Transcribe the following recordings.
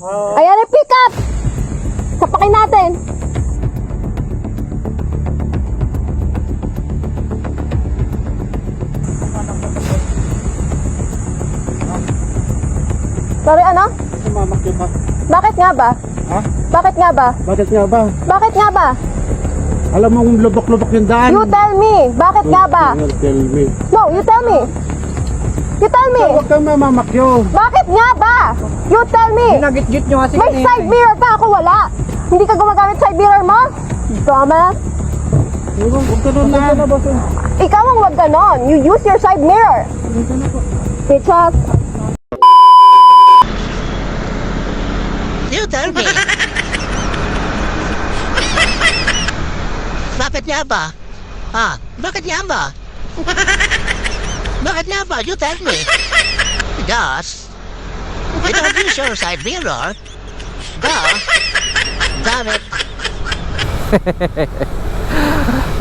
Ayan yung pick up! Sapakin natin! Sorry, ano? Mamakyo ka. Bakit nga ba? Ha? Bakit nga ba? Bakit nga ba? Bakit nga ba? Alam mo kung lubak-lubak yung daan. You tell me! Bakit nga ba? You tell me. No, you tell me! You tell me! Huwag kang mamamakyo. Bakit nga ba? You tell me! Nagit-git nyo kasi May side mirror ka, ako wala! Hindi ka gumagamit side mirror mo? Dumbass! Huwag ka doon na. Ikaw ang wag ganon! You use your side mirror! Bitches! You tell me. Bakit nga ba? Bakit nga ba? Bakit nga ba? You tell me. Because you don't use your side mirror. Damn it.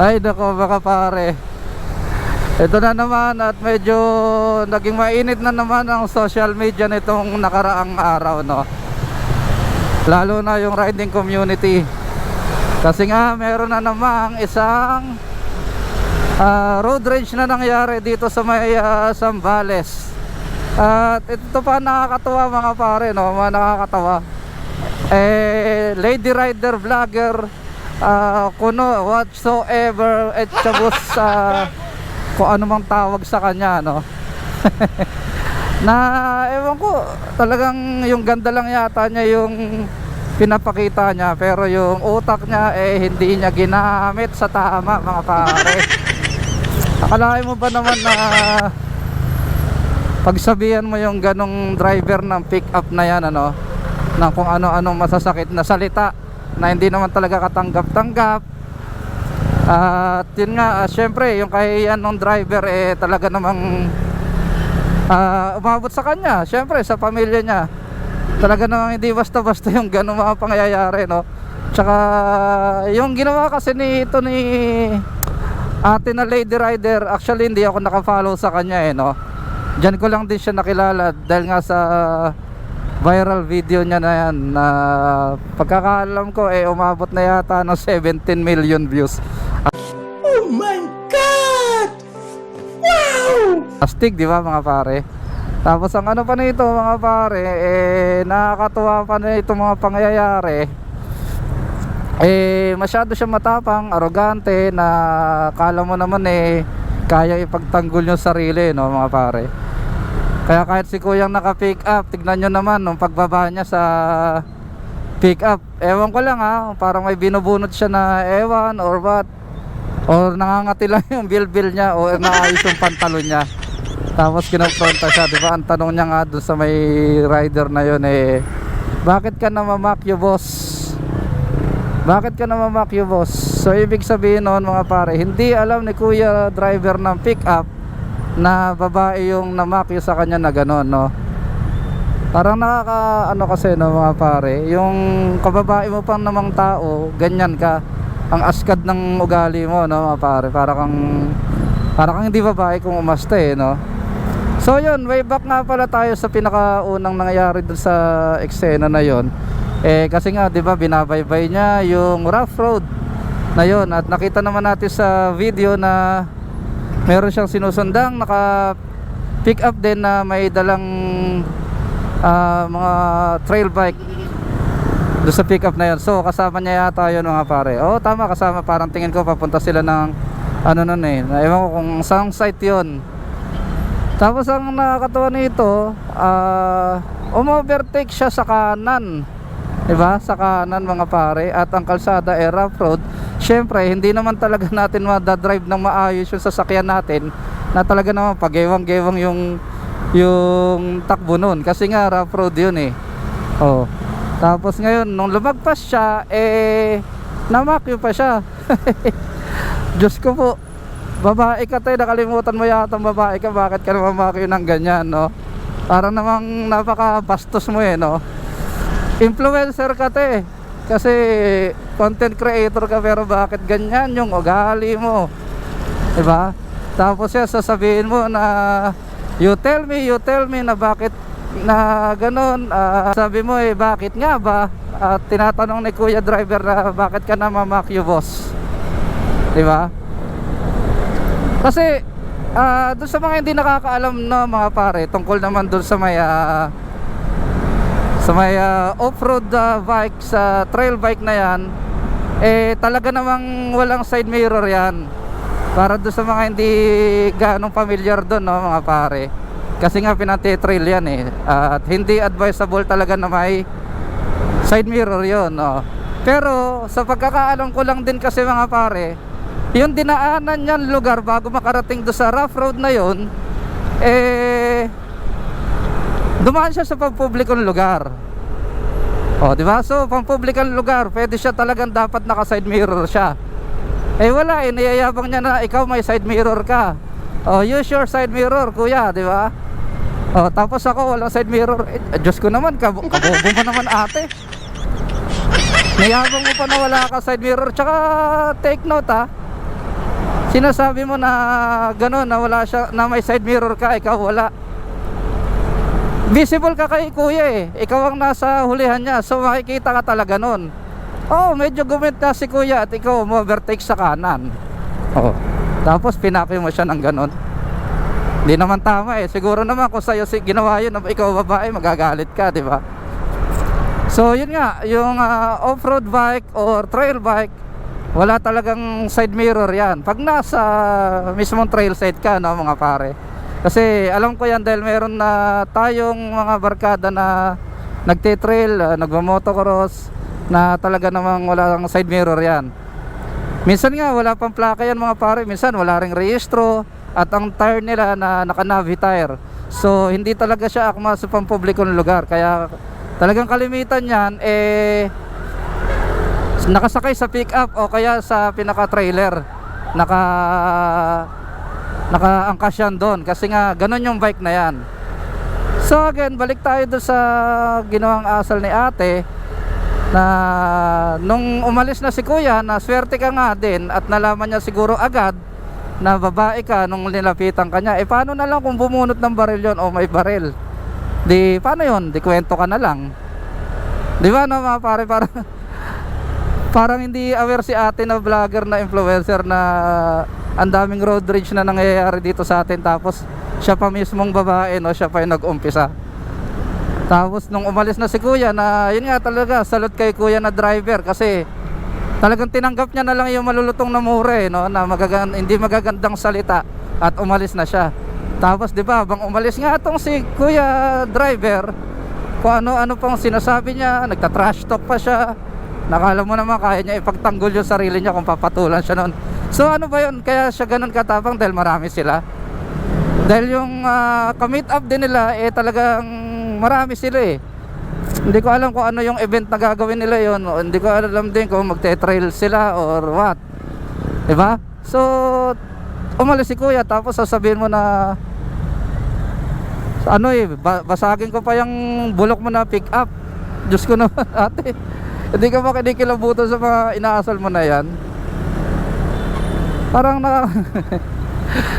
Ay nako mga pare, ito na naman at medyo naging mainit na naman ang social media nitong nakaraang araw, no? Lalo na yung riding community. Kasi nga meron na namang isang road rage na nangyari dito sa may Zambales. At ito pa nakakatawa mga pare, no? Mga nakakatawa. Lady rider vlogger, kuno whatsoever at chabos kung ano mang tawag sa kanya, no? Na ewan ko, talagang yung ganda lang yata niya yung pinapakita niya, pero yung utak niya hindi niya ginamit sa tama mga pare. Akalain mo ba naman na pagsabihan mo yung ganong driver ng pick up na yan, ano, na kung ano-anong masasakit na salita na hindi naman talaga katanggap-tanggap. At yun nga, syempre yung kahihiyan ng driver talaga namang umabot sa kanya, syempre sa pamilya niya. Talaga namang hindi basta-basta yung ganong mga pangyayari, no? Tsaka yung ginawa kasi ni ate na lady rider, actually hindi ako nakafollow sa kanya, no? Diyan ko lang din siya nakilala dahil nga sa viral video niya na yan, na pagkakaalam ko umabot na yata ng 17 million views. Oh my God! Wow! Astig, di ba mga pare? Tapos ang ano pa nito mga pare, nakakatuwa pa na itong mga pangyayari. Masyado siya matapang, arogante, na kala mo naman kaya ipagtanggol yung sarili, no mga pare. Kaya kahit si kuyang naka-pick up, tignan nyo naman nung pagbaba niya sa pick up, ewan ko lang parang may binubunot siya na ewan or what, or nangangati lang yung bilbil niya o naayos yung pantalon niya. Tapos kinopronta siya, di ba? Ang tanong niya nga doon sa may rider na yun, bakit ka namamakyo boss? Bakit ka namamakyo boss? So ibig sabihin noon mga pare, hindi alam ni kuya driver ng pick up na babae yung namakyo sa kanya na gano'n, no? Parang nakaka kasi, no mga pare, yung kababae mo pang namang tao, ganyan ka, ang askad ng ugali mo, no mga pare, para kang hindi babae kung umasta, no? So yun, way back nga pala tayo sa pinakaunang nangyayari dun sa eksena na yun. Kasi nga, di ba, binabaybay niya yung rough road na yun, at nakita naman natin sa video na meron siyang sinusundang naka pick up din na may dalang mga trail bike doon sa pick up na yun. So kasama niya yata yun mga pare. Oo tama, kasama, parang tingin ko papunta sila ng ano nun ewan ko kung saan site yun. Tapos ang nakakatawa nito, umovertake siya sa kanan, diba? Sa kanan mga pare, at ang kalsada rough road. Syempre hindi naman talaga natin madadrive ng maayos yung sasakyan natin, na talaga naman pag-gewang-gewang yung takbo nun, kasi nga rough road yun tapos ngayon nung lumagpas siya namakyo pa siya. Diyos ko po, babae ka tayo, nakalimutan mo yata babae ka, bakit ka namamakyo ng ganyan, no? Parang namang napaka-bastos mo no? Influencer ka tayo, kasi content creator ka, pero bakit ganyan yung ugali mo, diba? Tapos sasabihin mo na you tell me na bakit na ganun. Sabi mo bakit nga ba? At tinatanong ni Kuya Driver na bakit ka namamakyo, boss? Diba? Kasi doon sa mga hindi nakakaalam na mga pare, tungkol naman doon sa may off-road bike, sa trail bike na yan, talaga namang walang side mirror yan. Para doon sa mga hindi ganong familiar doon, no, mga pare. Kasi nga pinati-trail yan at hindi advisable talaga na may side mirror yon, no. Pero sa pagkakaalam ko lang din kasi mga pare, yung dinaanan niyan lugar bago makarating do sa rough road na yon, dumaan siya sa pampublikong lugar. Di ba? So pampublikong lugar, pwede siya talagang dapat naka side mirror siya. Wala, niyayabang niya na ikaw may side mirror ka. Use your side mirror, kuya, di ba? Tapos ako walang side mirror. Diyos ko naman, kabobo mo naman, ate. Niyabang mo pa na wala ka side mirror. Tsaka take note, sinasabi mo na gano'n, na wala siya, na may side mirror ka, ikaw wala. Visible ka kay kuya ikaw ang nasa hulihan niya, so makikita ka talaga nun. Medyo gumit na si kuya at ikaw overtake sa kanan. Tapos pinaki mo siya ng gano'n. Hindi naman tama siguro naman kung sa'yo ginawa yun, ikaw babae, magagalit ka, di ba? So yun nga, yung off-road bike or trail bike, wala talagang side mirror yan pag nasa mismong trail side ka, no, mga pare. Kasi alam ko yan dahil meron na tayong mga barkada na nagte-trail, nagmamotocross, na talaga namang wala lang side mirror yan. Minsan nga wala pang plaka yan, mga pare. Minsan wala ring rehistro at ang tire nila na naka-Navi tire. So hindi talaga siya akma sa pampublikong lugar. Kaya talagang kalimitan yan nakasakay sa pick-up o kaya sa pinaka-trailer, nakaangkas yan doon. Kasi nga ganun yung bike na yan. So again, balik tayo doon sa ginawang asal ni ate, na nung umalis na si kuya, na swerte ka nga din at nalaman niya siguro agad na babae ka nung nilapitan ka niya. Paano na lang kung bumunot ng baril yon o may baril? Di paano yon? Di kwento ka na lang, di ba, no, mga pare? Parang hindi aware si ate na vlogger na influencer na ang daming road rage na nangyayari dito sa atin, tapos siya pa mismong babae, no, siya pa yung nag-umpisa. Tapos nung umalis na si kuya, na yun nga talaga, salute kay kuya na driver, kasi talagang tinanggap niya na lang yung malulutong na mure, no, na hindi magagandang salita, at umalis na siya. Tapos di ba, bang umalis nga tong si kuya driver, kung ano-ano pang sinasabi niya, nagta-trash talk pa siya. Nakala mo naman kaya niya ipagtanggol yung sarili niya kung papatulan siya noon. So ano ba yun, kaya siya ganun katapang? Dahil marami sila. Dahil yung ka-meet up din nila, talagang marami sila Hindi ko alam kung ano yung event na gagawin nila yon. Hindi ko alam din kung magte-trail sila or what, diba? So umalis si kuya, tapos sasabihin mo na basagin ko pa yung bulok mo na pick up. Diyos ko naman, ate, hindi ka ba kinikilabutan sa mga inaasal mo na yan? Parang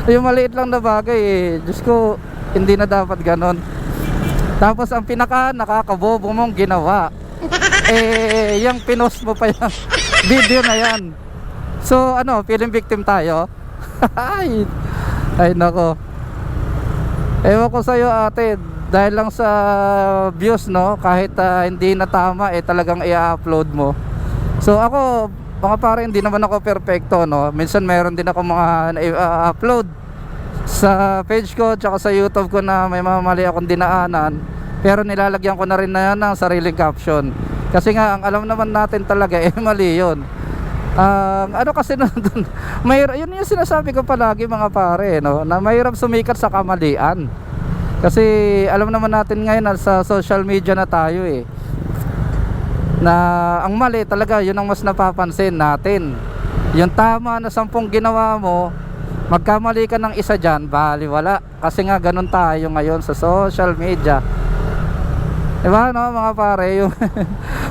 yung maliit lang na bagay Diyos ko, hindi na dapat ganon. Tapos ang pinaka nakakabobo mong ginawa, yung pinost mo pa yung video na yan. So feeling victim tayo. ay nako, ewan ko sa'yo, ate, dahil lang sa views, no, kahit hindi na tama talagang i-upload mo. So ako, mga pare, hindi naman ako perfecto, no. Minsan meron din ako mga upload sa page ko tsaka sa YouTube ko na may mga mali akong dinaanan, pero nilalagyan ko na rin na yan ng sariling caption. Kasi nga ang alam naman natin talaga mali yun. Kasi nandun, yun yung sinasabi ko palagi, mga pare, no, na mahirap sumikat sa kamalian. Kasi alam naman natin ngayon na sa social media na tayo na ang mali talaga yun ang mas napapansin natin. Yung tama na 10 ginawa mo, magkamali ka ng isa dyan, baliwala. Kasi nga ganun tayo ngayon sa social media, diba, no, mga pare? Yung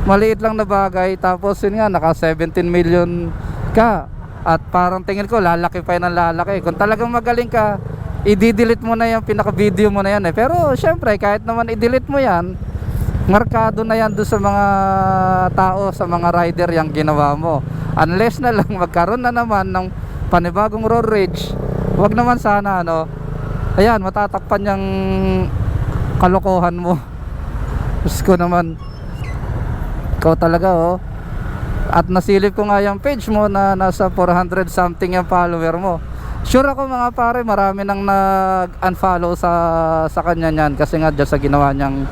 maliit lang na bagay, tapos yun nga, naka 17 million ka, at parang tingin ko lalaki pa yun ng lalaki. Kung talagang magaling ka, i-delete mo na yung pinaka-video mo na yan eh. Pero syempre, kahit naman i-delete mo yan, markado na yan doon sa mga tao, sa mga rider yung ginawa mo. Unless na lang magkaroon na naman ng panibagong road rage, wag naman sana ano. Ayan, matatakpan yung kalokohan mo. Diyos ko naman, ikaw talaga oh. At nasilip ko nga yung page mo na nasa 400 something yung follower mo. Sure ako mga pare, marami nang nag-unfollow sa kanya niyan kasi nga dyan sa ginawa niyang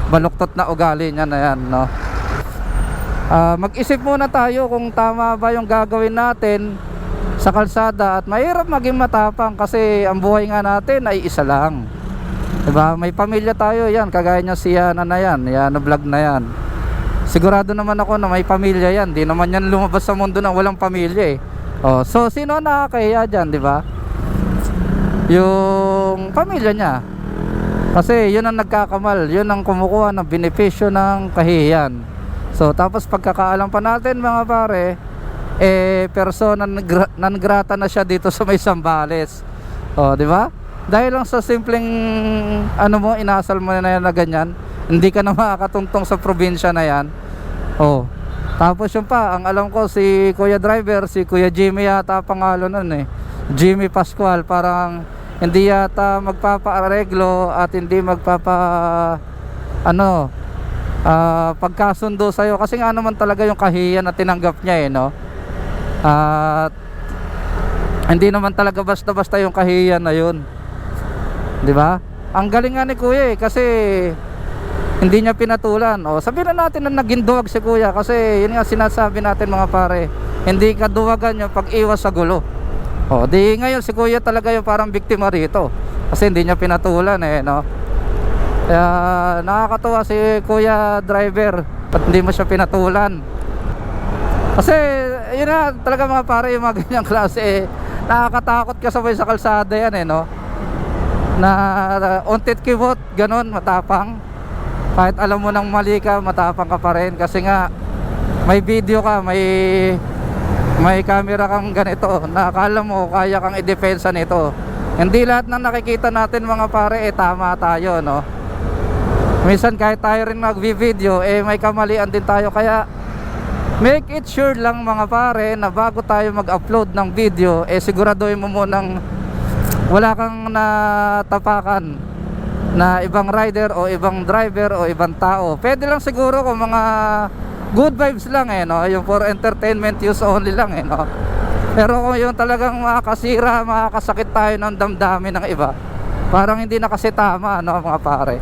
baluktot na ugali niya na yan, no? Mag-isip muna tayo kung tama ba yung gagawin natin sa kalsada, at mahirap maging matapang kasi ang buhay nga natin ay isa lang, diba? May pamilya tayo, yan, kagaya niya si Yana na yan, Yana vlog na yan. Sigurado naman ako na may pamilya yan, di naman yan lumabas sa mundo na walang pamilya eh. Oh, so sino nakakahiya dyan, diba? Yung pamilya niya, kasi yun ang nagkakamal, yun ang kumukuha ng benepisyo ng kahihiyan. So tapos pagkakaalam pa natin mga pare, persona non grata na siya dito sa may Zambales. Oh, di ba? Dahil lang sa simpleng ano mo, inasal mo na yan na ganyan, hindi ka na makakatuntong sa probinsya na yan. Oh. Tapos yun pa, ang alam ko si Kuya Driver, si Kuya Jimmy yata pangalan nun eh. Jimmy Pascual, parang hindi yata magpapaareglo at hindi pagkasundo sa'yo kasi nga naman talaga yung kahiyan na tinanggap niya eh, no? At hindi naman talaga basta-basta yung kahiyan na yun, di ba? Ang galing nga ni Kuya eh, kasi hindi niya pinatulan. O sabihin na natin na naging duwag si Kuya kasi yun nga sinasabi natin mga pare, hindi kaduwagan yung pag-iwas sa gulo. O di ngayon si Kuya talaga yung parang biktima rito kasi hindi niya pinatulan eh, no? Kaya nakakatuwa si Kuya Driver at hindi mo siya pinatulan. Kasi yun na talaga mga pare, yung mga ganyang klase eh, nakakatakot ka sabay sa kalsada yan eh, no? Na untit kibot, ganon, matapang. Kahit alam mo nang mali ka, matapang ka pa rin kasi nga may video ka, may camera kang ganito na akala mo kaya kang i-depensa nito. Hindi lahat ng nakikita natin mga pare eh tama tayo, no? Minsan kahit tayo rin mag-video eh may kamalian din tayo, kaya make it sure lang mga pare na bago tayo mag-upload ng video eh siguraduhin mo munang wala kang natapakan na ibang rider o ibang driver o ibang tao. Pwede lang siguro kung mga good vibes lang eh, no? Yung for entertainment use only lang eh, no? Pero kung yung talagang makakasira, makakasakit tayo ng damdamin ng iba, parang hindi na kasi tama, no mga pare?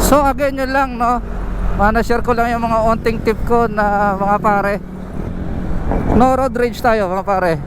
So again yun lang, no? Share ko lang yung mga onting tip ko na mga pare. No road rage tayo mga pare.